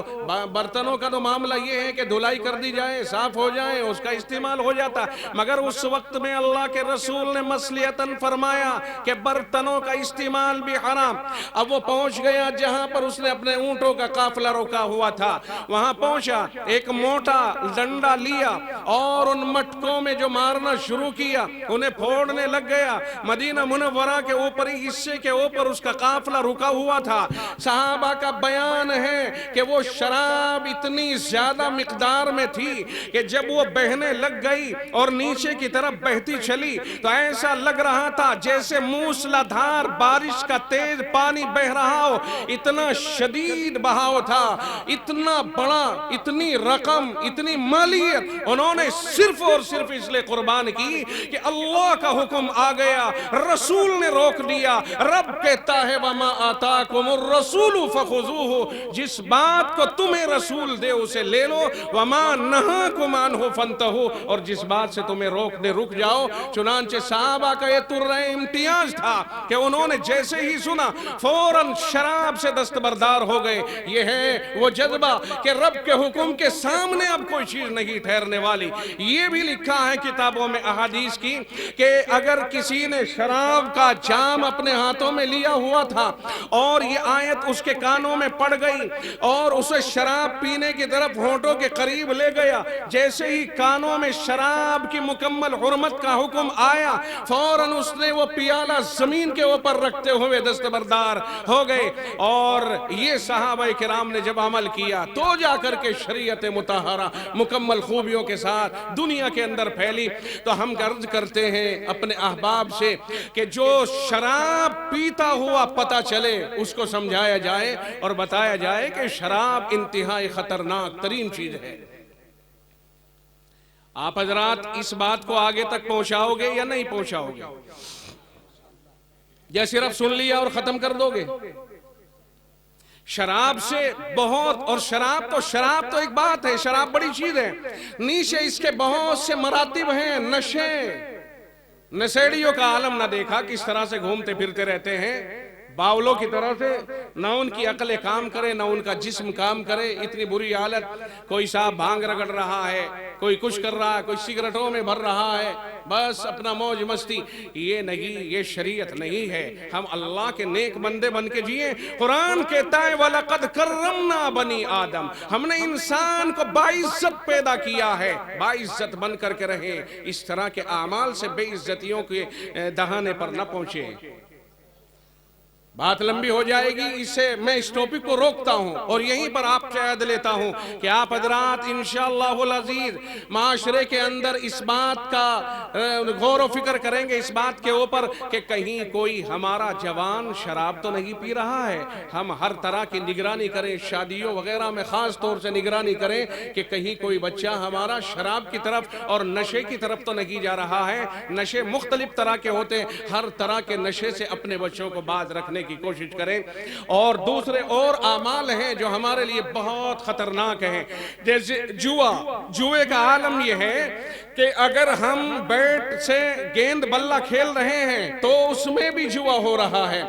برتنوں کا تو معاملہ یہ ہے کہ دھلائی کر دی جائے، صاف ہو جائے، اس کا استعمال ہو جاتا، مگر اس وقت میں اللہ کے رسول نے مصلحتاً فرمایا کہ برتنوں کا استعمال بھی حرام۔ اب وہ پہنچ گیا جہاں پر اس نے اپنے اونٹوں کا قافلہ روکا ہوا تھا، وہاں پہنچا، ایک موٹا ڈنڈا لیا اور ان مٹکوں میں جو مارنا شروع کیا انہیں پھوڑنے لگ گیا۔ مدینہ منورہ کے اوپری حصے کے اوپر اس کا قافلہ رکا ہوا تھا۔ صحابہ کا بیان ہے کہ وہ شراب اتنی زیادہ مقدار میں تھی کہ جب وہ بہنے لگ گئی اور نیچے کی طرف بہتی چلی تو ایسا لگ رہا تھا جیسے موسلا دھار بارش کا تیز پانی بہ رہا ہو، اتنا شدید بہاؤ تھا، اتنا بڑا، اتنی رقم، اتنی مالیت انہوں نے صرف اور صرف اس لئے قربان کی کہ اللہ کا حکم آ گیا، رسول نے روک دیا۔ رب کہتا ہے وَمَا آتَاكُمُ الرَّسُولُ فَخُذُوهُ، جس بات کو تمہیں رسول دے اسے لے لو، وَمَا نَهَاكُمْ عَنْهُ فَانْتَهُوا، اور جس بات سے تمہیں روک دے رک جاؤ۔ چنانچہ صحابہ کا یہ طرح امتیاز تھا کہ انہوں نے جیسے ہی سنا فوراً شراب سے دستبردار ہو گئے۔ یہ ہے وہ جذبہ کہ رب کے حکم کے سامنے اب کوئی چیز نہیں ٹھہرنے والی۔ یہ بھی لکھا ہے کتابوں میں احادیث کی کہ اگر کسی نے شراب کا جام اپنے ہاتھوں میں لیا ہوا تھا اور یہ آیت اس کے کانوں میں پڑ گئی اور اسے شراب پینے کی طرف ہونٹوں کے قریب لے گیا، جیسے ہی کانوں میں شراب کی مکمل حرمت کا حکم آیا فوراً اس نے وہ پیالہ زمین کے اوپر رکھتے ہوئے دستبردار ہو گئے۔ اور یہ صحابہ کرام نے جب عمل کیا تو جا کر کے شریعت مطہرہ مکمل خوبیوں کے ساتھ دنیا کے اندر پھیلی۔ تو ہم عرض کرتے ہیں اپنے احباب سے کہ جو شراب پیتا ہوا پتہ چلے اس کو سمجھایا جائے اور بتایا جائے کہ شراب انتہائی خطرناک ترین چیز ہے۔ آپ حضرات اس بات کو آگے تک پہنچاؤ گے یا نہیں پہنچاؤ گے؟ یا صرف سن لیا اور ختم کر دو گے؟ شراب سے بہت، اور شراب تو ایک بات ہے، شراب بڑی چیز ہے، نیچے اس کے بہت سے مراتب ہیں۔ نشے، نشیڑیوں کا عالم نہ دیکھا کس طرح سے گھومتے پھرتے رہتے ہیں باولوں کی طرح سے، نہ ان کی عقل کام کرے نہ ان کا جسم کام کرے، اتنی بری حالت۔ کوئی صاحب بھانگ رگڑ رہا ہے، کوئی کچھ کر رہا ہے، کوئی سگریٹوں میں بھر رہا ہے، بس اپنا موج مستی۔ یہ نہیں، یہ شریعت نہیں ہے۔ ہم اللہ کے نیک بندے بن کے جئیں۔ قرآن کہتا ہے وَلَقَدْ كَرَّمْنَا بَنِي آدم، ہم نے انسان کو باعزت پیدا کیا ہے، باعزت بن کر کے رہیں، اس طرح کے اعمال سے بے عزتیوں کے دہانے پر نہ پہنچے۔ بات لمبی ہو جائے گی، اس سے میں اس ٹاپک کو روکتا ہوں اور یہیں پر آپ سے عہد لیتا ہوں کہ آپ حضرات انشاءاللہ العزیز معاشرے کے اندر اس بات کا غور و فکر کریں گے، اس بات کے اوپر کہ کہیں کوئی ہمارا جوان شراب تو نہیں پی رہا ہے۔ ہم ہر طرح کی نگرانی کریں، شادیوں وغیرہ میں خاص طور سے نگرانی کریں کہ کہیں کوئی بچہ ہمارا شراب کی طرف اور نشے کی طرف تو نہیں جا رہا ہے۔ نشے مختلف طرح کے ہوتے ہیں، ہر طرح کے نشے سے اپنے بچوں کو باز رکھنے کی کوشش کریں. اور دوسرے اور اعمال ہیں جو ہمارے لیے بہت خطرناک ہیں، جیسے جوئے کا عالم یہ ہے کہ اگر ہم بیٹ سے گیند بلہ کھیل رہے ہیں تو اس میں بھی جوا ہو رہا ہے.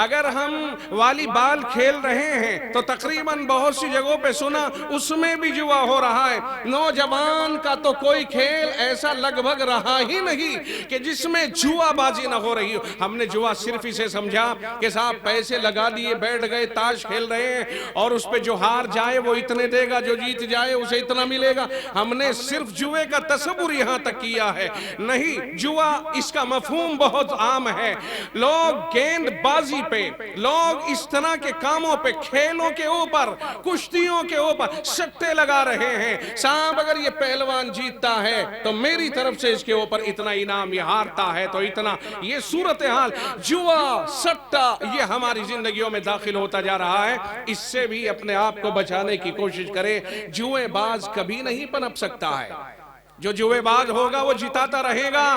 اگر ہم والی بال کھیل رہے ہیں تو تقریباً بہت سی جگہوں پہ سنا اس میں بھی جوا ہو رہا ہے. نوجوان کا تو کوئی کھیل ایسا لگ بھگ رہا ہی نہیں کہ جس میں جوا بازی نہ ہو رہی ہو. ہم نے جوا صرف اسے سمجھا کہ صاحب پیسے لگا دیے، بیٹھ گئے، تاش کھیل رہے ہیں اور اس پہ جو ہار جائے وہ اتنے دے گا، جو جیت جائے اسے اتنا ملے گا. ہم نے صرف جوے کا تصور یہاں تک کیا ہے. نہیں، جوا اس کا مفہوم بہت عام ہے. لوگ گیند بازی پہ، لوگ اس طرح کے کاموں پہ، کھیلوں کے اوپر، کشتیوں کے اوپر سٹے لگا رہے ہیں. صاحب اگر یہ پہلوان جیتتا ہے تو میری طرف سے اس کے اوپر اتنا انعام، یہ ہارتا ہے تو اتنا. یہ صورتحال جوا، سٹا، یہ ہماری زندگیوں میں داخل ہوتا جا رہا ہے. اس سے بھی اپنے آپ کو بچانے کی کوشش کریں. جوئے باز کبھی نہیں پنپ سکتا ہے. جو جوئے باز ہوگا وہ جتاتا رہے گا.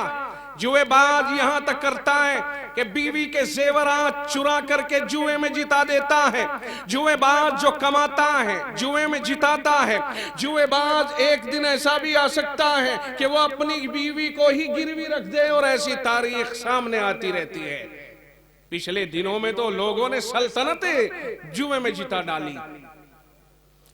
جوئے باز یہاں تک کرتا ہے کہ بیوی کے زیورات چرا کر کے جوئے میں جتا دیتا ہے. جوئے باز جو کماتا ہے جوئے میں جتاتا ہے. جوئے باز ایک دن ایسا بھی آ سکتا ہے کہ وہ اپنی بیوی کو ہی گروی رکھ دے، اور ایسی تاریخ سامنے آتی رہتی ہے. پچھلے دنوں میں تو لوگوں نے سلطنتیں جوئے میں جتا ڈالی.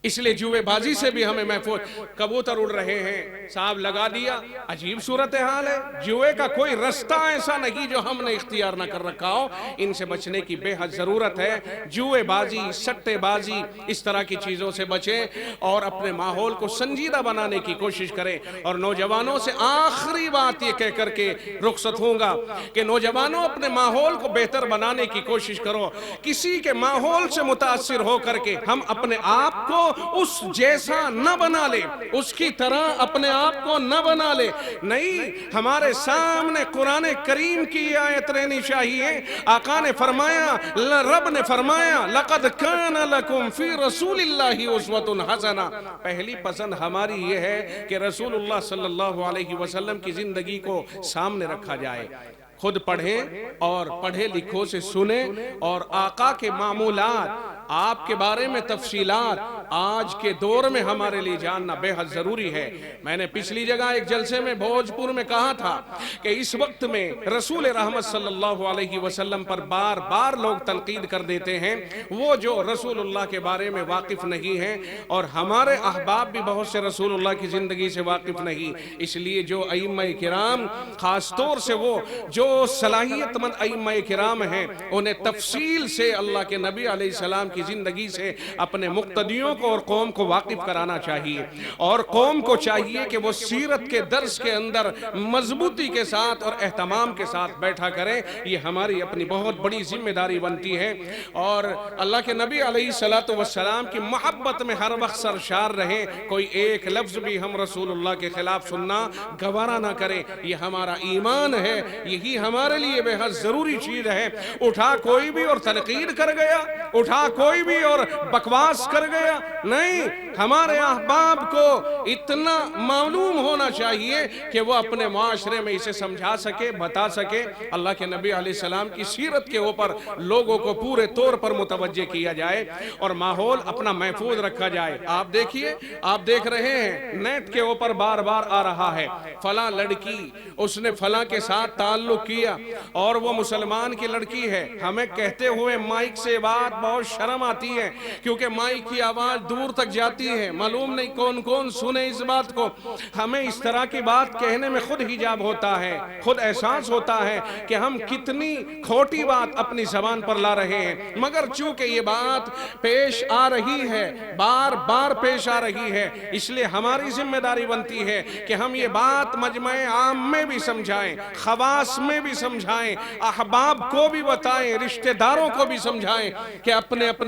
اس لیے جوئے بازی سے بھی ہمیں محفوظ. کبوتر اڑ رہے ہیں، صاحب لگا دیا، عجیب صورتحال ہے. جوئے کا کوئی رستہ ایسا نہیں جو ہم نے اختیار نہ کر رکھا ہو. ان سے بچنے کی بے حد ضرورت ہے. جوئے بازی، سٹے بازی، اس طرح کی چیزوں سے بچیں اور اپنے ماحول کو سنجیدہ بنانے کی کوشش کریں. اور نوجوانوں سے آخری بات یہ کہہ کر کے رخصت ہوں گا کہ نوجوانوں اپنے ماحول کو بہتر بنانے کی کوشش کرو. کسی کے ماحول سے متاثر ہو کر کے ہم اپنے آپ کو اس جیسا نہ بنا لے، اس کی طرح اپنے آپ کو نہ بنا لے. نہیں، ہمارے سامنے قرآن کریم کی آیت رہنی چاہیے. آقا نے فرمایا، رب نے فرمایا، لَقَدْ كَانَ لَكُمْ فِي رَسُولِ اللَّهِ أُسْوَةٌ حَسَنَةٌ. پہلی پسند ہماری یہ ہے کہ رسول اللہ صلی اللہ علیہ وسلم کی زندگی کو سامنے رکھا جائے. خود پڑھیں اور پڑھے لکھوں سے سنیں، اور آقا کے معمولات، آپ کے بارے میں تفصیلات آج کے دور میں ہمارے لیے جاننا بے حد ضروری ہے. میں نے پچھلی جگہ ایک جلسے میں بھوجپور میں کہا تھا کہ اس وقت میں رسول رحمت صلی اللہ علیہ وسلم پر بار بار لوگ تنقید کر دیتے ہیں، وہ جو رسول اللہ کے بارے میں واقف نہیں ہیں، اور ہمارے احباب بھی بہت سے رسول اللہ کی زندگی سے واقف نہیں. اس لیے جو ائمہ کرام، خاص طور سے وہ جو صلاحیت مند ائمہ کرام ہیں، انہیں تفصیل سے اللہ کے نبی علیہ السلام کی زندگی سے اپنے مقتدیوں کو اور قوم کو واقف کرانا چاہیے. اور قوم کو چاہیے کہ وہ سیرت کے درس کے اندر مضبوطی کے ساتھ اور اہتمام کے ساتھ بیٹھا کریں. یہ ہماری اپنی بہت بڑی ذمہ داری بنتی ہے. اور اللہ کے نبی علیہ السلام کی محبت میں ہر وقت سرشار رہیں. کوئی ایک لفظ بھی ہم رسول اللہ کے خلاف سننا گوارا نہ کریں. یہ ہمارا ایمان ہے، یہی ہمارے لیے بے حد ضروری چیز ہے. اٹھا کوئی بھی اور تنقید کر گیا، اٹھا کوئی بھی اور بکواس کر گیا، نہیں. ہمارے احباب کو اتنا معلوم ہونا چاہیے کہ وہ اپنے معاشرے میں اسے سمجھا سکے، بتا سکے. اللہ کے نبی علیہ السلام کی سیرت کے اوپر لوگوں کو پورے طور پر متوجہ کیا جائے اور ماحول اپنا محفوظ رکھا جائے. آپ دیکھیے، آپ دیکھ رہے ہیں نیٹ کے اوپر بار بار آ رہا ہے، فلاں لڑکی اس نے فلاں کے ساتھ تعلق کیا اور وہ مسلمان کی لڑکی ہے. ہمیں کہتے ہوئے مائک سے بات بہت شرم آتی ہے، کیونکہ مائک کی آواز دور تک جاتی ہے، معلوم نہیں کون کون سنے اس بات کو. ہمیں اس طرح کی بات کہنے میں خود حجاب ہوتا ہے، خود احساس ہوتا ہے کہ ہم کتنی کھوٹی بات اپنی زبان پر لا رہے ہیں. مگر چونکہ یہ بات پیش آ رہی ہے، بار بار پیش آ رہی ہے، اس لیے ہماری ذمہ داری بنتی ہے کہ ہم یہ بات مجمع عام میں بھی سمجھائیں، خواص میں بھی سمجھائیں، احباب کو بھی بتائیں، رشتہ داروں کو بھی سمجھائیں کہ اپنے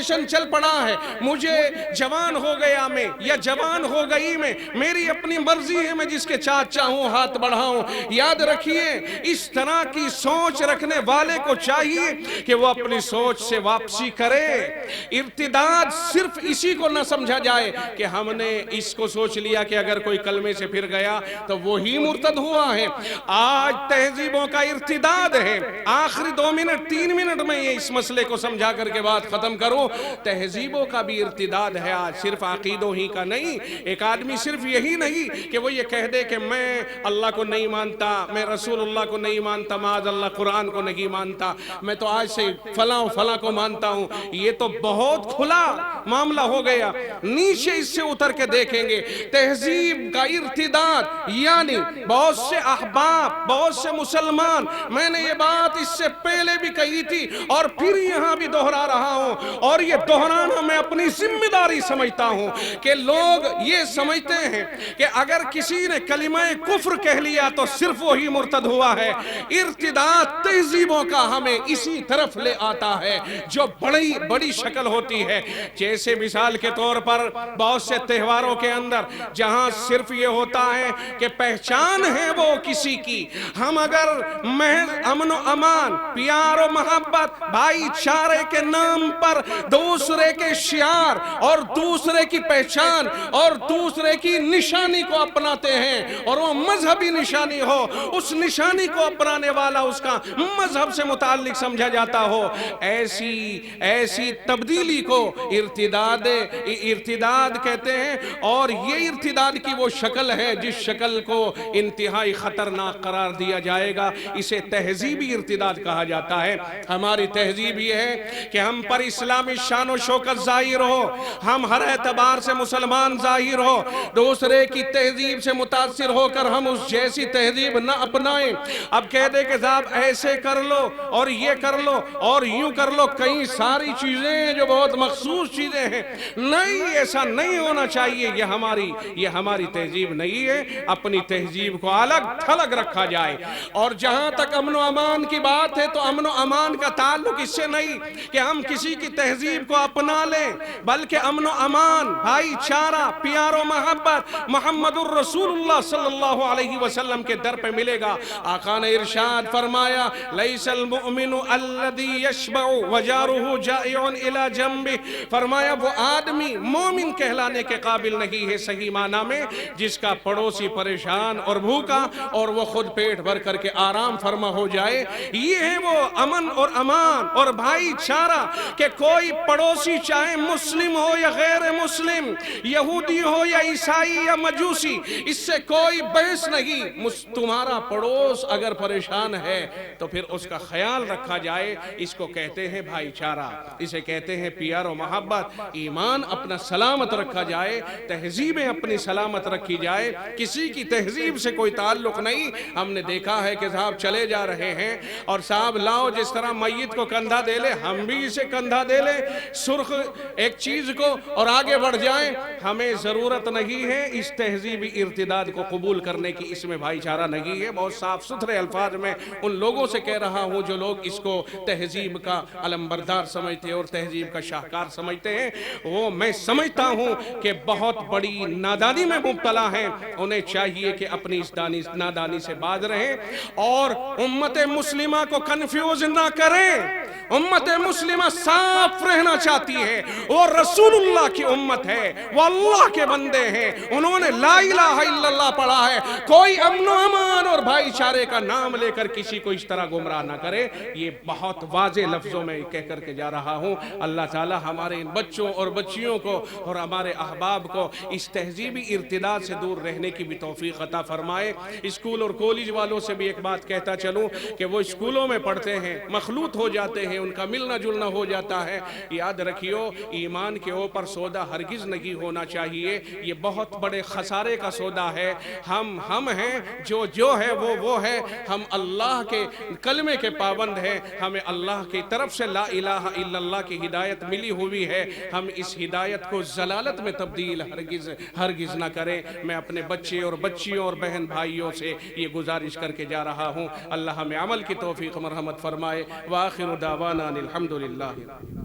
فیشن چل پڑا ہے، مجھے جوان ہو گیا میں یا جوان ہو گئی میں، میری اپنی مرضی ہے، میں جس کے چاہت چاہوں ہاتھ بڑھاؤں۔ یاد رکھیے اس طرح کی سوچ رکھنے والے کو چاہیے کہ وہ اپنی سوچ سے واپسی کرے۔ ارتداد صرف اسی کو نہ سمجھا جائے کہ ہم نے اس کو سوچ لیا کہ اگر کوئی کلمے سے پھر گیا تو وہی مرتد ہوا ہے۔ آج تہذیبوں کا ارتداد ہے۔ آخری 2 منٹ 3 منٹ میں یہ اس مسئلے کو سمجھا کر کے بات ختم کروں۔ تہذیبوں کا بھی ارتداد ہے آج، صرف عقیدوں ہی کا نہیں۔ ایک آدمی صرف یہی نہیں کہ وہ یہ کہہ دے کہ میں اللہ کو نہیں مانتا، میں رسول اللہ کو نہیں مانتا، معاذ اللہ قرآن کو نہیں مانتا، میں تو آج سے فلاں فلاں کو مانتا ہوں۔ یہ تو بہت کھلا معاملہ ہو گیا۔ نیچے اس سے اتر کے دیکھیں گے تہذیب کا ارتداد، یعنی بہت سے احباب، بہت سے مسلمان، میں نے یہ بات اس سے پہلے بھی کہی تھی اور پھر یہاں بھی دہرا رہا ہوں، اور یہ دہرانا میں اپنی ذمہ داری سمجھتا ہوں کہ لوگ یہ سمجھتے ہیں کہ اگر کسی نے کلمہ کفر کہہ لیا تو صرف وہی مرتد ہوا ہے۔ ارتداد تہذیبوں کا ہمیں اسی طرف لے آتا ہے جو بڑی بڑی شکل ہوتی ہے۔ جیسے مثال کے طور پر بہت سے تہواروں کے اندر جہاں صرف یہ ہوتا ہے کہ پہچان ہے وہ کسی کی، ہم اگر محض امن و امان، پیار و محبت، بھائی چارے کے نام پر دوسرے کے شعار اور دوسرے کی پہچان اور دوسرے کی نشانی کو اپناتے ہیں، اور وہ مذہبی نشانی ہو، اس نشانی کو اپنانے والا اس کا مذہب سے متعلق سمجھا جاتا ہو، ایسی تبدیلی کو ارتداد کہتے ہیں۔ اور یہ ارتداد کی وہ شکل ہے جس شکل کو انتہائی خطرناک قرار دیا جائے گا، اسے تہذیبی ارتداد کہا جاتا ہے۔ ہماری تہذیب یہ ہے کہ ہم پر اسلامی شان و شوکت ظاہر ہو، ہم ہر اعتبار سے مسلمان ظاہر ہو، دوسرے کی تہذیب سے متاثر ہو کر ہم اس جیسی تہذیب نہ اپنائیں۔ اب کہہ دے کہ صاحب ایسے کر لو اور یہ کر لو اور یوں کر لو، کئی ساری چیزیں ہیں جو بہت مخصوص چیزیں ہیں، نہیں ایسا نہیں ہونا چاہیے۔ یہ ہماری تہذیب نہیں ہے۔ اپنی تہذیب کو الگ تھلگ رکھا جائے۔ اور جہاں تک امن و امان کی بات ہے تو امن و امان کا تعلق اس سے نہیں کہ ہم کسی کی تہذیب کو اپنا لیں، بلکہ امن و امان، بھائی چارہ، پیار و محبت محمد الرسول اللہ صلی اللہ علیہ وسلم کے در پہ ملے گا۔ آقا نے ارشاد فرمایا لیس المؤمن الذی یشبع وجارہ جائع الی جنبہ، فرمایا وہ آدمی مومن کہلانے کے قابل نہیں ہے صحیح معنی میں جس کا پڑوسی پریشان اور بھوکا اور وہ خود پیٹ بھر کر کے آرام فرما ہو جائے۔ یہ ہے وہ امن اور امان اور بھائی چارہ کہ کوئی پڑوسی چاہے مسلم ہو یا غیر مسلم، یہودی ہو یا عیسائی یا مجوسی، اس سے کوئی بحث نہیں۔ تمہارا پڑوس اگر پریشان ہے تو پھر اس کا خیال رکھا جائے، اس کو کہتے ہیں بھائی چارہ، اسے کہتے ہیں پیار و محبت۔ ایمان اپنا سلامت رکھا جائے، تہذیبیں اپنی سلامت رکھی جائے، کسی کی تہذیب سے کوئی تعلق نہیں۔ ہم نے دیکھا ہے کہ صاحب چلے جا رہے ہیں اور صاحب لاؤ جس طرح میت کو کندھا دے لے ہم بھی اسے کندھا دے لے سرخ ایک چیز کو اور آگے بڑھ جائیں۔ ہمیں ضرورت نہیں ہے اس تہذیبی ارتداد کو قبول کرنے کی، اس میں بھائی چارہ نہیں ہے۔ بہت صاف ستھرے الفاظ میں ان لوگوں سے کہہ رہا ہوں جو لوگ اس کو تہذیب کا علمبردار سمجھتے ہیں اور تہذیب کا شاہکار سمجھتے ہیں، وہ میں سمجھتا ہوں کہ بہت بڑی نادانی میں مبتلا ہیں۔ انہیں چاہیے کہ اپنی اس نادانی سے باز رہیں اور امت مسلمہ کو کنفیوز نہ کریں۔ امت مسلمہ صاف رہنا چاہتی ہے، وہ رسول اللہ کی امت ہے، وہ اللہ کے بندے ہیں، انہوں نے لا الہ الا اللہ پڑھا ہے۔ کوئی امن و امان اور بھائی چارے کا نام لے کر کسی کو اس طرح گمراہ نہ کرے۔ یہ بہت واضح لفظوں میں کہہ کر کے جا رہا ہوں۔ اللہ تعالی ہمارے ان بچوں اور بچیوں کو اور ہمارے احباب کو اس تہذیبی ارتداد سے دور رہنے کی بھی توفیق عطا فرمائے۔ اسکول اور کالج والوں سے بھی ایک بات کہتا چلوں کہ وہ اسکولوں میں پڑھتے ہیں، مخلوط ہو جاتے ہیں، ان کا ملنا جلنا ہو جاتا ہے۔ یاد رکھیو ایمان کے اوپر سودا ہرگز نہیں ہونا چاہیے، یہ بہت بڑے خسارے کا سودا ہے۔ ہم ہیں جو ہے وہ ہے، ہم اللہ کے کلمے کے پابند ہیں، ہمیں اللہ کی طرف سے لا الہ الا اللہ کی ہدایت ملی ہوئی ہے۔ ہم اس ہدایت کو ضلالت میں تبدیل ہرگز نہ کریں۔ میں اپنے بچے اور بچیوں اور بہن بھائیوں سے یہ گزارش کر کے جا رہا ہوں، اللہ ہمیں عمل کی توفیق مرحمت فرمائے۔ وآخر دعوانا الحمدللہ۔